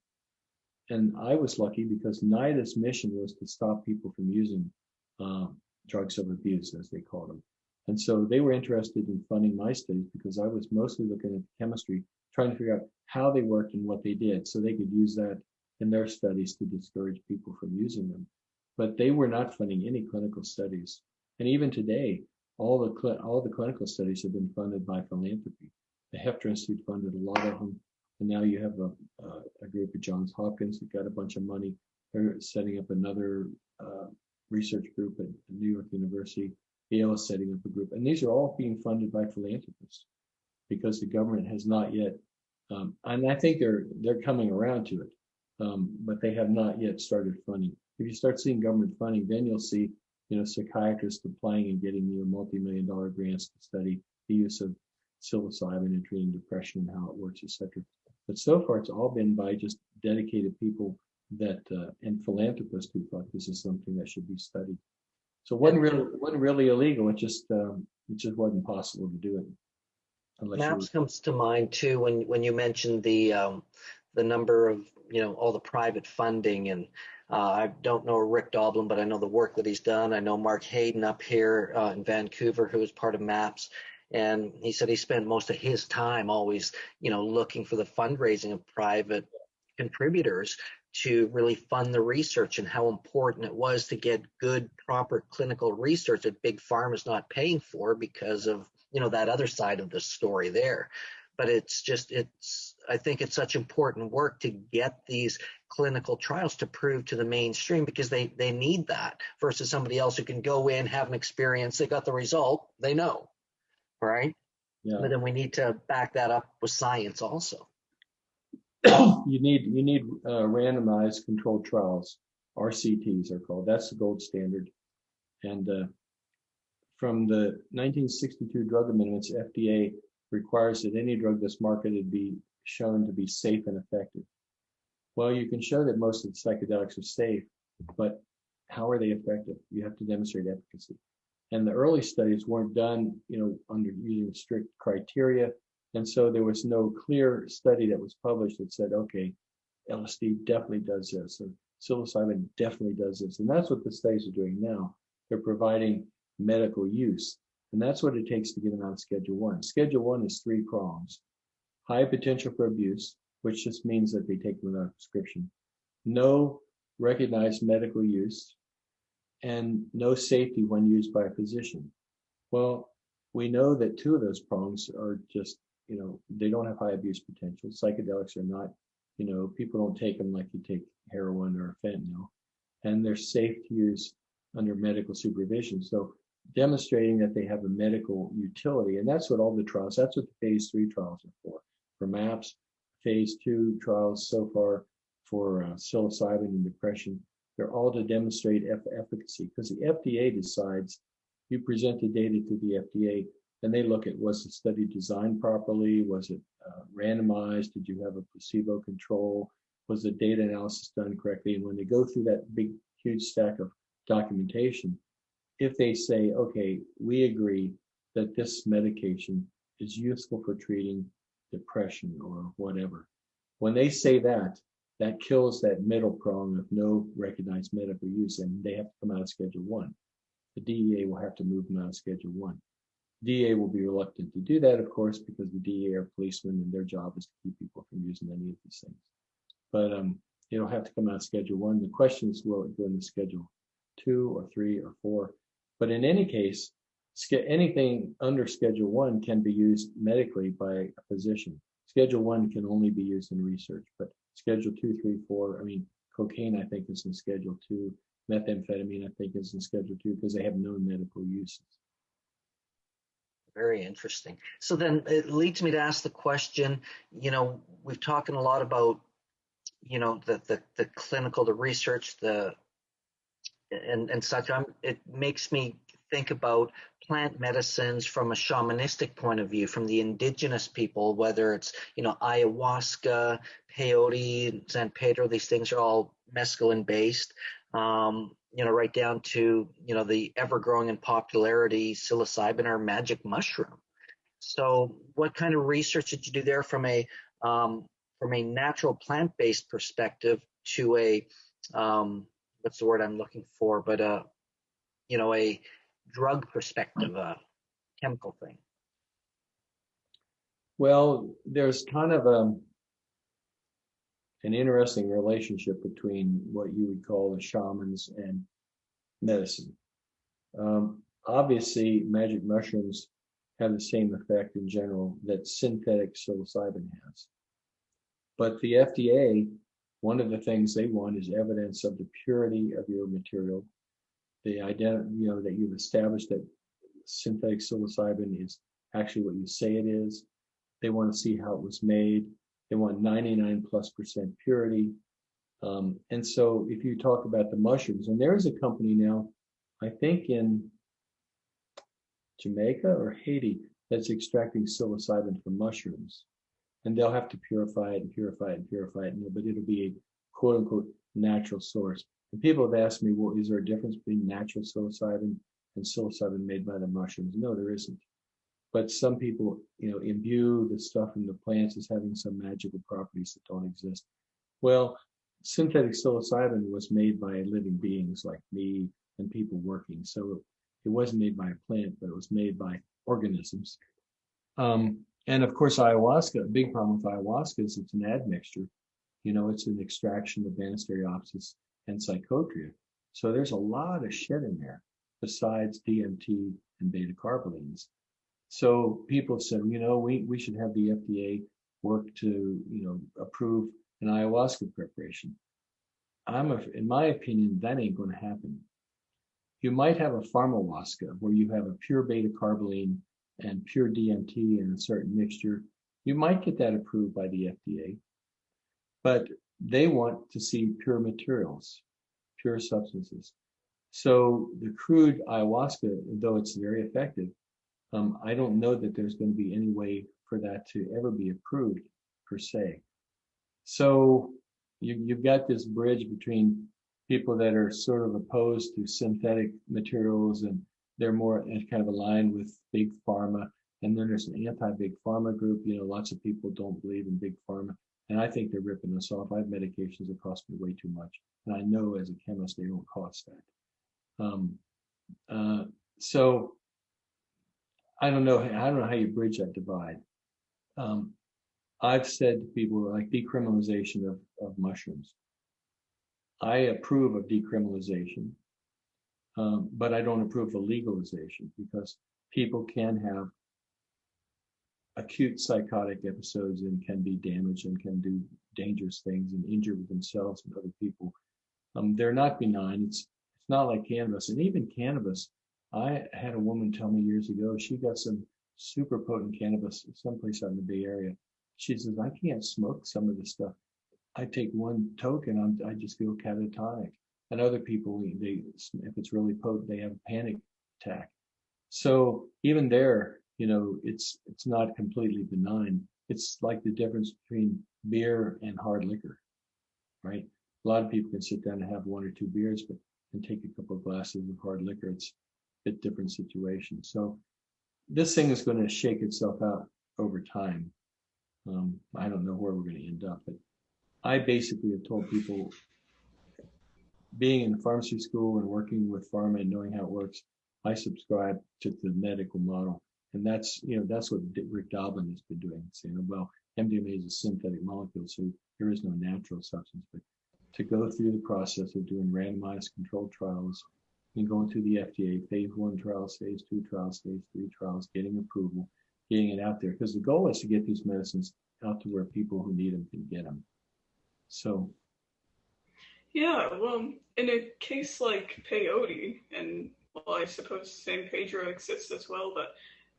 And I was lucky because NIDA's mission was to stop people from using drugs of abuse, as they called them. And so they were interested in funding my studies because I was mostly looking at chemistry, trying to figure out how they worked and what they did so they could use that in their studies to discourage people from using them. But they were not funding any clinical studies. And even today, all the clinical studies have been funded by philanthropy. The Hefter Institute funded a lot of them. And now you have a group at Johns Hopkins that got a bunch of money. They're setting up another research group at New York University. Yale is setting up a group. And these are all being funded by philanthropists because the government has not yet, and I think they're coming around to it, but they have not yet started funding. If you start seeing government funding, then you'll see psychiatrists applying and getting multi-million-dollar grants to study the use of psilocybin in treating depression and how it works, etc. But so far, it's all been by just dedicated people that and philanthropists who thought this is something that should be studied. So it wasn't really illegal. It just wasn't possible to do it. MAPS comes to mind too when you mentioned the number of all the private funding, and I don't know Rick Doblin, but I know the work that he's done. I know Mark Hayden up here in Vancouver, who is part of MAPS, and he said he spent most of his time always looking for the fundraising of private contributors to really fund the research, and how important it was to get good, proper clinical research that Big Pharma is not paying for because of that other side of the story there. But I think it's such important work to get these clinical trials to prove to the mainstream, because they need that versus somebody else who can go in, have an experience, they got the result, they know, right? Yeah. But then we need to back that up with science also. You need randomized controlled trials, RCTs are called. That's the gold standard. And from the 1962 drug amendments, FDA requires that any drug that's marketed be shown to be safe and effective. Well, you can show that most of the psychedelics are safe, but how are they effective? You have to demonstrate efficacy. And the early studies weren't done, under using strict criteria. And so there was no clear study that was published that said, okay, LSD definitely does this, or psilocybin definitely does this. And that's what the studies are doing now. They're providing medical use. And that's what it takes to get them out of Schedule 1. Schedule 1 is 3 prongs. High potential for abuse, which just means that they take them without a prescription. No recognized medical use, and no safety when used by a physician. Well, we know that 2 of those prongs are just, they don't have high abuse potential. Psychedelics are not, people don't take them like you take heroin or fentanyl. And they're safe to use under medical supervision. So demonstrating that they have a medical utility, and that's what all the trials, that's what the phase 3 trials are for. For MAPS, phase 2 trials so far for psilocybin and depression, they're all to demonstrate efficacy, because the FDA decides, you present the data to the FDA, and they look at, was the study designed properly? Was it randomized? Did you have a placebo control? Was the data analysis done correctly? And when they go through that big, huge stack of documentation, if they say, okay, we agree that this medication is useful for treating depression or whatever, when they say that, that kills that middle prong of no recognized medical use, and they have to come out of Schedule 1. The DEA will have to move them out of Schedule 1. DEA will be reluctant to do that, of course, because the DEA are policemen and their job is to keep people from using any of these things. But it'll have to come out of Schedule 1. The question is, will it go into Schedule 2 or 3 or 4? But in any case, anything under Schedule 1 can be used medically by a physician. Schedule 1 can only be used in research, but Schedule 2, 3, 4, cocaine, I think, is in Schedule 2. Methamphetamine, I think, is in Schedule 2 because they have no medical uses. Very interesting. So then it leads me to ask the question, we've talking a lot about, the clinical, the research, and such. It makes me think about plant medicines from a shamanistic point of view, from the indigenous people, whether it's, ayahuasca, peyote, San Pedro, these things are all mescaline based. Right down to, the ever-growing in popularity psilocybin or magic mushroom. So what kind of research did you do there from a natural plant-based perspective to a, what's the word I'm looking for, but a drug perspective, a chemical thing? Well, there's kind of an interesting relationship between what you would call the shamans and medicine. Obviously, magic mushrooms have the same effect in general that synthetic psilocybin has. But the FDA, one of the things they want is evidence of the purity of your material. That you've established that synthetic psilocybin is actually what you say it is. They want to see how it was made. They want 99+% purity. And so if you talk about the mushrooms, and there is a company now I think in Jamaica or Haiti, that's extracting psilocybin from mushrooms. And they'll have to purify it and purify it and purify it, but it'll be a quote unquote natural source. And people have asked me, well, is there a difference between natural psilocybin and psilocybin made by the mushrooms? No, there isn't. But some people, imbue the stuff in the plants as having some magical properties that don't exist. Well, synthetic psilocybin was made by living beings like me and people working. So it wasn't made by a plant, but it was made by organisms. And of course, ayahuasca, a big problem with ayahuasca is it's an admixture. It's an extraction of Banisteriopsis and Psychotria. So there's a lot of shit in there besides DMT and beta carbolines. So people have said, we should have the FDA work to, approve an ayahuasca preparation. In my opinion, that ain't going to happen. You might have a pharmahuasca where you have a pure beta carboline and pure DMT in a certain mixture. You might get that approved by the FDA, but they want to see pure materials, pure substances. So the crude ayahuasca, though it's very effective, I don't know that there's going to be any way for that to ever be approved per se. So you've got this bridge between people that are sort of opposed to synthetic materials and they're more kind of aligned with big pharma. And then there's an anti-big pharma group. Lots of people don't believe in big pharma. And I think they're ripping us off. I have medications that cost me way too much. And I know as a chemist, they don't cost that. So I don't know how you bridge that divide. I've said to people like decriminalization of mushrooms. I approve of decriminalization, but I don't approve of legalization because people can have acute psychotic episodes and can be damaged and can do dangerous things and injure themselves and other people. They're not benign. It's not like cannabis. And even cannabis, I had a woman tell me years ago, she got some super potent cannabis someplace out in the Bay Area. She says, I can't smoke some of this stuff. I take one token, I just feel catatonic. And other people, if it's really potent, they have a panic attack. So even there, it's not completely benign. It's like the difference between beer and hard liquor, right? A lot of people can sit down and have one or two beers, but and take a couple of glasses of hard liquor. It's a bit different situation. So this thing is going to shake itself out over time. I don't know where we're going to end up, but I basically have told people, being in pharmacy school and working with pharma and knowing how it works, I subscribe to the medical model. And that's what Rick Doblin has been doing, saying, well, MDMA is a synthetic molecule, so there is no natural substance. But to go through the process of doing randomized controlled trials and going through the FDA, phase 1 trials, phase 2 trials, phase 3 trials, getting approval, getting it out there. Because the goal is to get these medicines out to where people who need them can get them. So. Yeah, well, in a case like peyote, and well, I suppose San Pedro exists as well, but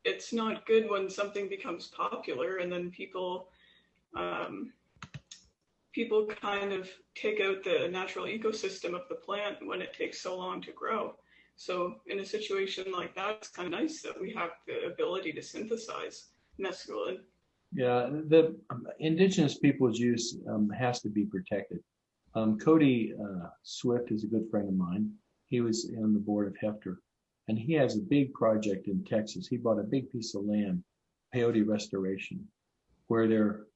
it's not good when something becomes popular and then people kind of take out the natural ecosystem of the plant when it takes so long to grow. So in a situation like that, it's kind of nice that we have the ability to synthesize mescaline. Yeah, the indigenous people's use has to be protected. Cody Swift is a good friend of mine. He was on the board of Hefter, and he has a big project in Texas. He bought a big piece of land, peyote restoration, where they're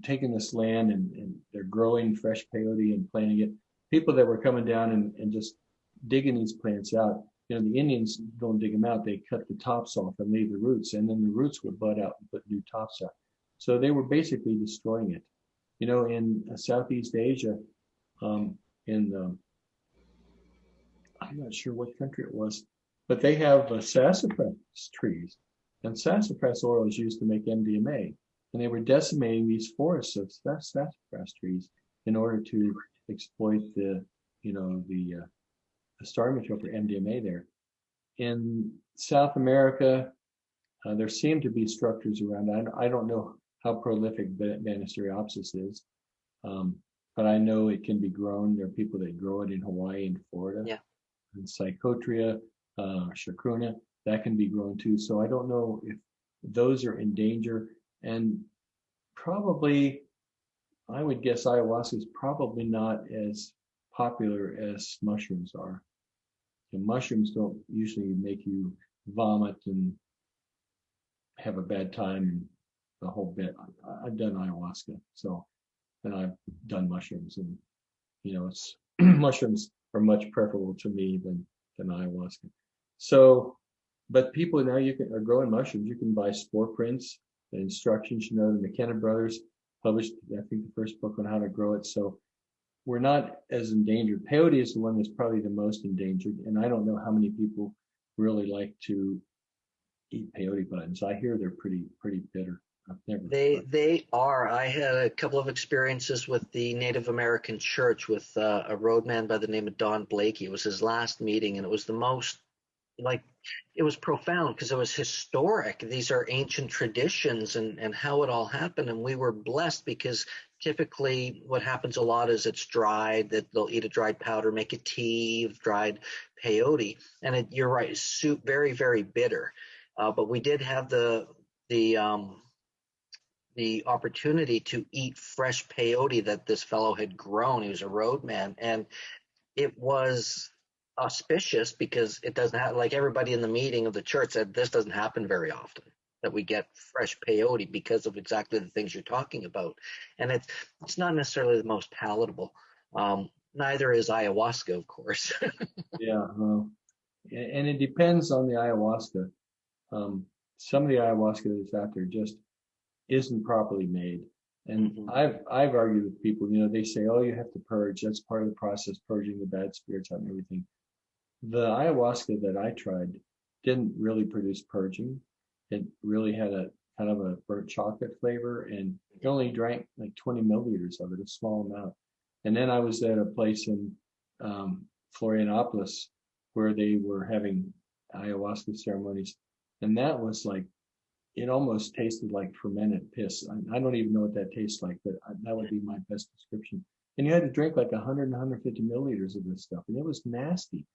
taking this land and they're growing fresh peyote and planting it. People that were coming down and just digging these plants out, the Indians don't dig them out. They cut the tops off and leave the roots, and then the roots would bud out and put new tops out. So they were basically destroying it. In Southeast Asia, I'm not sure what country it was, but they have sassafras trees, and sassafras oil is used to make MDMA, and they were decimating these forests of sassafras trees in order to exploit the starting material for MDMA there. In South America, there seem to be structures around. I don't know how prolific Banisteriopsis is, but I know it can be grown. There are people that grow it in Hawaii and Florida. Yeah. and Psychotria, Chacruna, that can be grown too. So I don't know if those are in danger. And probably, I would guess ayahuasca is probably not as popular as mushrooms are. And mushrooms don't usually make you vomit and have a bad time and the whole bit. I've done ayahuasca, so, and I've done mushrooms, and it's mushrooms are much preferable to me than ayahuasca. So, but people now are growing mushrooms. You can buy spore prints, the instructions. The McKenna brothers published, I think, the first book on how to grow it. So we're not as endangered. Peyote is the one that's probably the most endangered, and I don't know how many people really like to eat peyote buttons. I hear they're pretty bitter. I've never. They are. I had a couple of experiences with the Native American church with a roadman by the name of Don Blakey. It was his last meeting, and it was the most it was profound because it was historic. These are ancient traditions and how it all happened. And we were blessed because typically what happens a lot is it's dried, that they'll eat a dried powder, make a tea of dried peyote. And you're right, it's very, very bitter. But we did have the opportunity to eat fresh peyote that this fellow had grown. He was a roadman, and it was auspicious because it doesn't have, like everybody in the meeting of the church said, this doesn't happen very often, that we get fresh peyote because of exactly the things you're talking about. And it's not necessarily the most palatable. Neither is ayahuasca, of course. Yeah, and it depends on the ayahuasca. Some of the ayahuasca that's out there just isn't properly made. And I've argued with people, they say, oh, you have to purge. That's part of the process, purging the bad spirits out and everything. The ayahuasca that I tried didn't really produce purging. It really had a kind of a burnt chocolate flavor, and I only drank like 20 milliliters of it, a small amount. And then I was at a place in Florianopolis where they were having ayahuasca ceremonies, and that was like, it almost tasted like fermented piss. I don't even know what that tastes like, but that would be my best description. And you had to drink like 100 and 150 milliliters of this stuff, and it was nasty.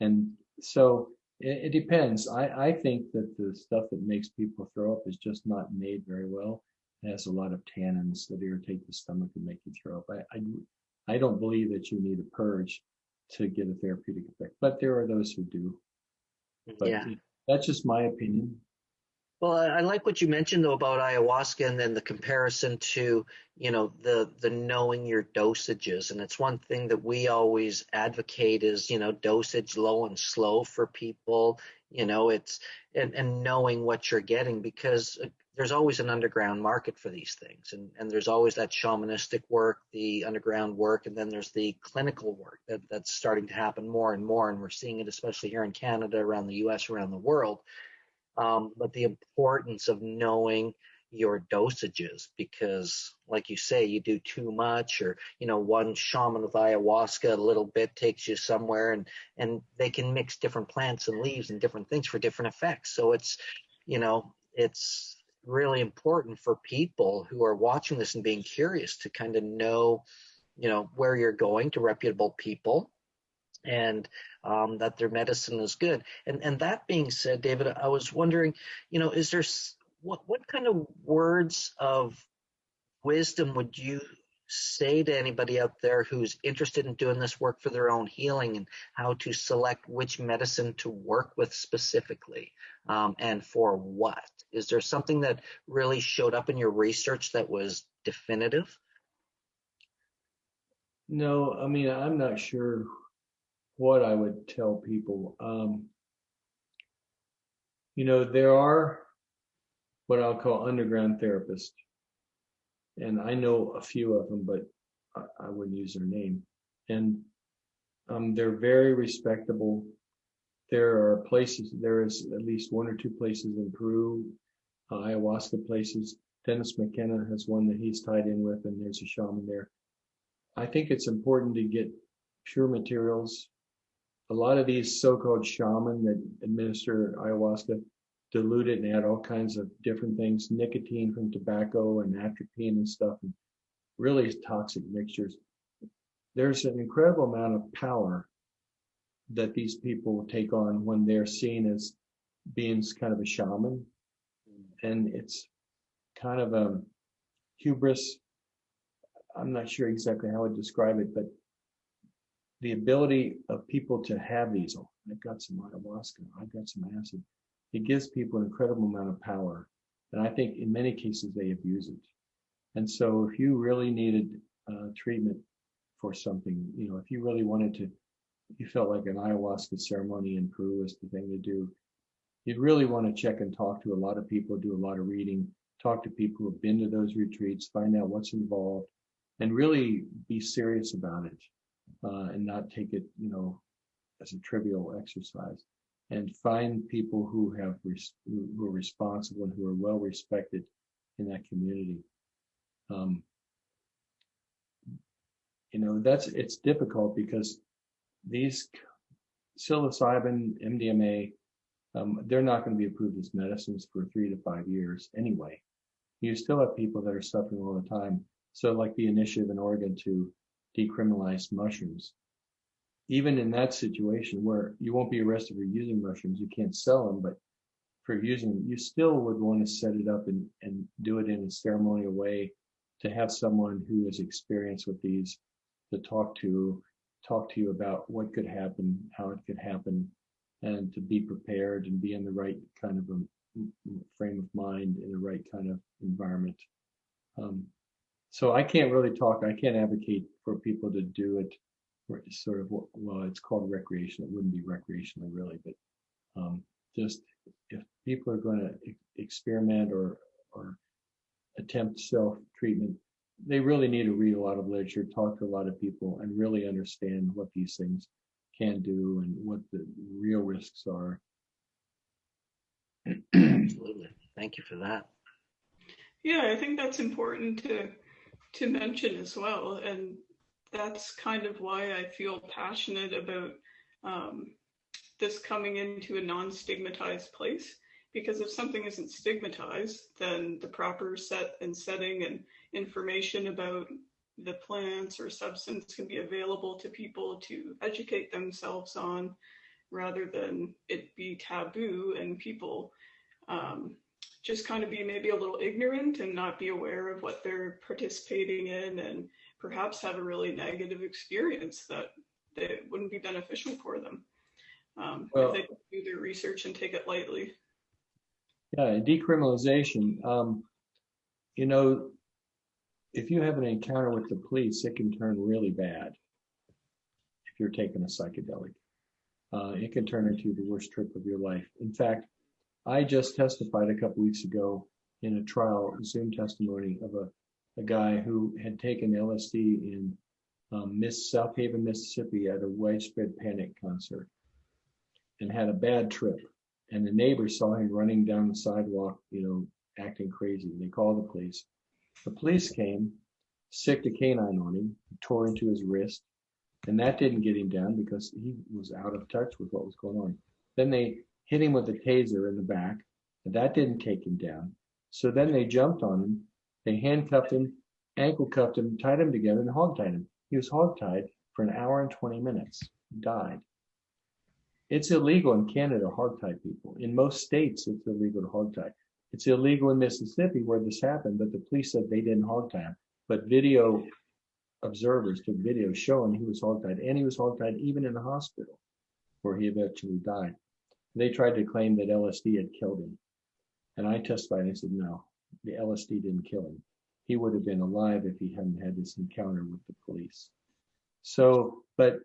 And so it depends. I think that the stuff that makes people throw up is just not made very well. It has a lot of tannins that irritate the stomach and make you throw up. I don't believe that you need a purge to get a therapeutic effect, but there are those who do. But Yeah. That's just my opinion. Well, I like what you mentioned though about ayahuasca and then the comparison to, the knowing your dosages. And it's one thing that we always advocate is, dosage low and slow for people, it's and knowing what you're getting, because there's always an underground market for these things. And there's always that shamanistic work, the underground work, and then there's the clinical work that's starting to happen more and more. And we're seeing it especially here in Canada, around the US, around the world. But the importance of knowing your dosages, because like you say, you do too much, or one shaman with ayahuasca a little bit takes you somewhere, and they can mix different plants and leaves and different things for different effects. So it's really important for people who are watching this and being curious to kind of know where you're going, to reputable people, and that their medicine is good. And that being said, David, I was wondering, is there what kind of words of wisdom would you say to anybody out there who's interested in doing this work for their own healing, and how to select which medicine to work with specifically, and for what? Is there something that really showed up in your research that was definitive? No, I mean, I'm not sure what I would tell people. There are what I'll call underground therapists, and I know a few of them, but I wouldn't use their name. And they're very respectable. There is at least one or two places in Peru, ayahuasca places. Dennis McKenna has one that he's tied in with, and there's a shaman there. I think it's important to get pure materials. A lot of these so-called shaman that administer ayahuasca dilute it and add all kinds of different things, nicotine from tobacco and atropine and stuff, and really toxic mixtures. There's an incredible amount of power that these people take on when they're seen as being kind of a shaman. And it's kind of a hubris. I'm not sure exactly how to describe it, but the ability of people to have these, oh, I've got some ayahuasca, I've got some acid. It gives people an incredible amount of power. And I think in many cases they abuse it. And so if you really needed treatment for something, you know, if you really wanted to, you felt like an ayahuasca ceremony in Peru was the thing to do, you'd really want to check and talk to a lot of people, do a lot of reading, talk to people who've been to those retreats, find out what's involved, and really be serious about it, and not take it, you know, as a trivial exercise. And find people who have who are responsible and who are well respected in that community. You know, it's difficult because these psilocybin, MDMA, they're not going to be approved as medicines for 3 to 5 years anyway. You still have people that are suffering all the time. So like the initiative in Oregon to decriminalize mushrooms, even in that situation where you won't be arrested for using mushrooms, you can't sell them, but for using them, you still would want to set it up and do it in a ceremonial way, to have someone who is experienced with these to talk to you about what could happen, how it could happen, and to be prepared and be in the right kind of a frame of mind, in the right kind of environment. So I can't really talk, I can't advocate for people to do it sort of, well, it's called recreation. It wouldn't be recreational really, but just if people are going to experiment or attempt self-treatment, they really need to read a lot of literature, talk to a lot of people, and really understand what these things can do and what the real risks are. Absolutely. Thank you for that. Yeah, I think that's important to mention as well. And that's kind of why I feel passionate about this coming into a non-stigmatized place. Because if something isn't stigmatized, then the proper setting and information about the plants or substance can be available to people to educate themselves on, rather than it be taboo and people just kind of be maybe a little ignorant and not be aware of what they're participating in, and perhaps have a really negative experience that wouldn't be beneficial for them if they do their research and take it lightly. Yeah, decriminalization. You know, if you have an encounter with the police, it can turn really bad if you're taking a psychedelic. It can turn into the worst trip of your life. In fact, I just testified a couple weeks ago in a trial, Zoom testimony of a guy who had taken LSD in South Haven, Mississippi at a widespread panic concert and had a bad trip. And the neighbors saw him running down the sidewalk, you know, acting crazy. They called the police. The police came, sicked a canine on him, tore into his wrist, and that didn't get him down because he was out of touch with what was going on. Then they hit him with a taser in the back, and that didn't take him down. So then they jumped on him, they handcuffed him, ankle cuffed him, tied him together, and hogtied him. He was hogtied for 1 hour and 20 minutes. He died. It's illegal in Canada to hogtie people. In most states, it's illegal to hogtie. It's illegal in Mississippi where this happened, but the police said they didn't hogtie him. But video observers took video showing he was hogtied, and he was hogtied even in the hospital where he eventually died. They tried to claim that LSD had killed him. And I testified and I said, no, the LSD didn't kill him. He would have been alive if he hadn't had this encounter with the police. So, but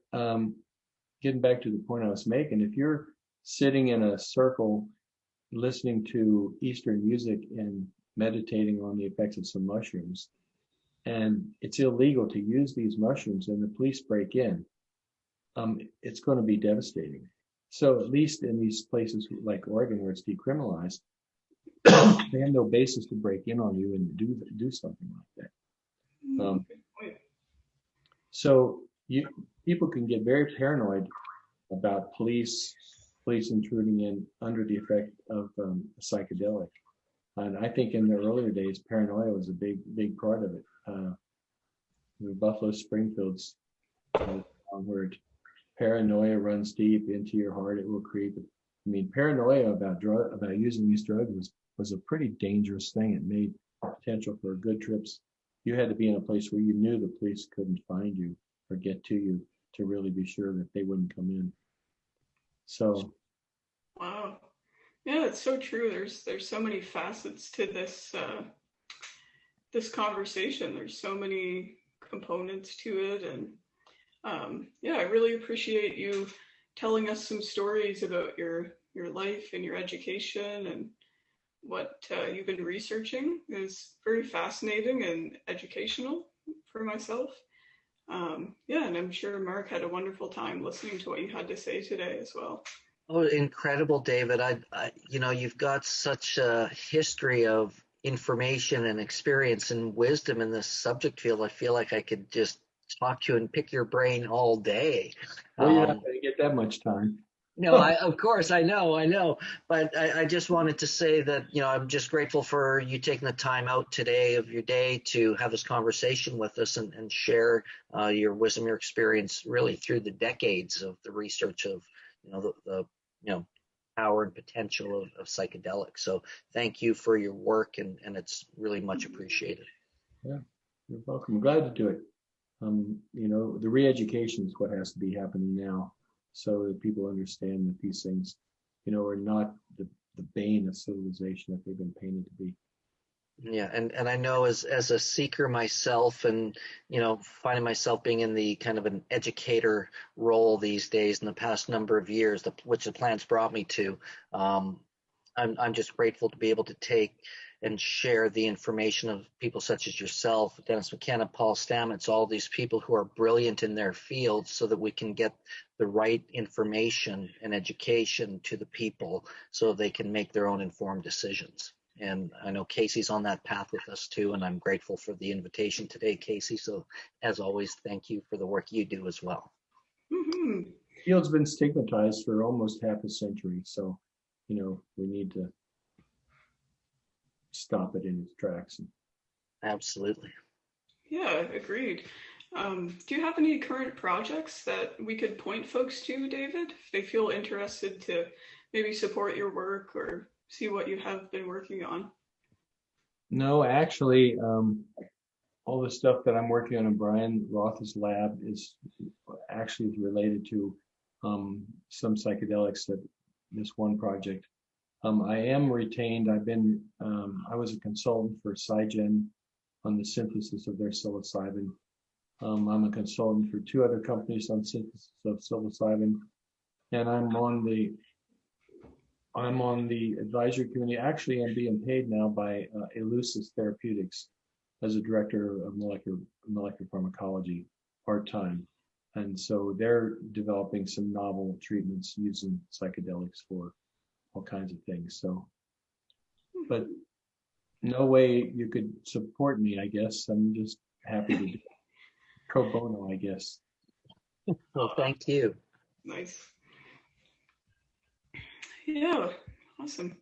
getting back to the point I was making, if you're sitting in a circle listening to Eastern music and meditating on the effects of some mushrooms, and it's illegal to use these mushrooms and the police break in, it's going to be devastating. So at least in these places like Oregon where it's decriminalized, they have no basis to break in on you and do something like that. So people can get very paranoid about police intruding in under the effect of a psychedelic. And I think in the earlier days, paranoia was a big part of it. The Buffalo Springfield's word. paranoia runs deep into your heart. It will create. I mean, paranoia about using these drugs was a pretty dangerous thing. It made potential for good trips. You had to be in a place where you knew the police couldn't find you or get to you to really be sure that they wouldn't come in. So, Wow. Yeah, it's so true. There's so many facets to this conversation. There's so many components to it, and yeah, I really appreciate you telling us some stories about your life and your education and what you've been researching. Is very fascinating and educational for myself. Yeah, and I'm sure Mark had a wonderful time listening to what you had to say today as well. Oh, incredible, David. You've got such a history of information and experience and wisdom in this subject field. I feel like I could just talk to you and pick your brain all day. well, you're not going to get that much time. No, of course, I know, but I just wanted to say that, I'm just grateful for you taking the time out today of your day to have this conversation with us and share your wisdom, your experience really through the decades of the research of, the power and potential of psychedelics. So thank you for your work, and it's really much appreciated. Yeah, you're welcome. I'm glad to do it. The re-education is what has to be happening now, so that people understand that these things, are not the bane of civilization that they've been painted to be. Yeah, and I know as a seeker myself, and finding myself being in the kind of an educator role these days in the past number of years, which the plant's brought me to, I'm just grateful to be able to take and share the information of people such as yourself, Dennis McKenna, Paul Stamets, all these people who are brilliant in their fields, so that we can get the right information and education to the people so they can make their own informed decisions. And I know Casey's on that path with us too, and I'm grateful for the invitation today, Casey. So as always, thank you for the work you do as well. Mm-hmm. The field's been stigmatized for almost half a century, so we need to stop it in its tracks. Absolutely. Yeah, agreed. Do you have any current projects that we could point folks to, David, if they feel interested to maybe support your work or see what you have been working on? No, actually, all the stuff that I'm working on in Brian Roth's lab is related to some psychedelics, that this one project. I am retained. I was a consultant for Cygen on the synthesis of their psilocybin. I'm a consultant for 2 other companies on synthesis of psilocybin, and I'm on the advisory committee. Actually, I'm being paid now by Elucis Therapeutics as a director of molecular pharmacology part-time. And so they're developing some novel treatments using psychedelics for all kinds of things. So, but no way you could support me, I guess. I'm just happy to do pro bono, I guess. Well, thank you. Nice. Yeah, awesome.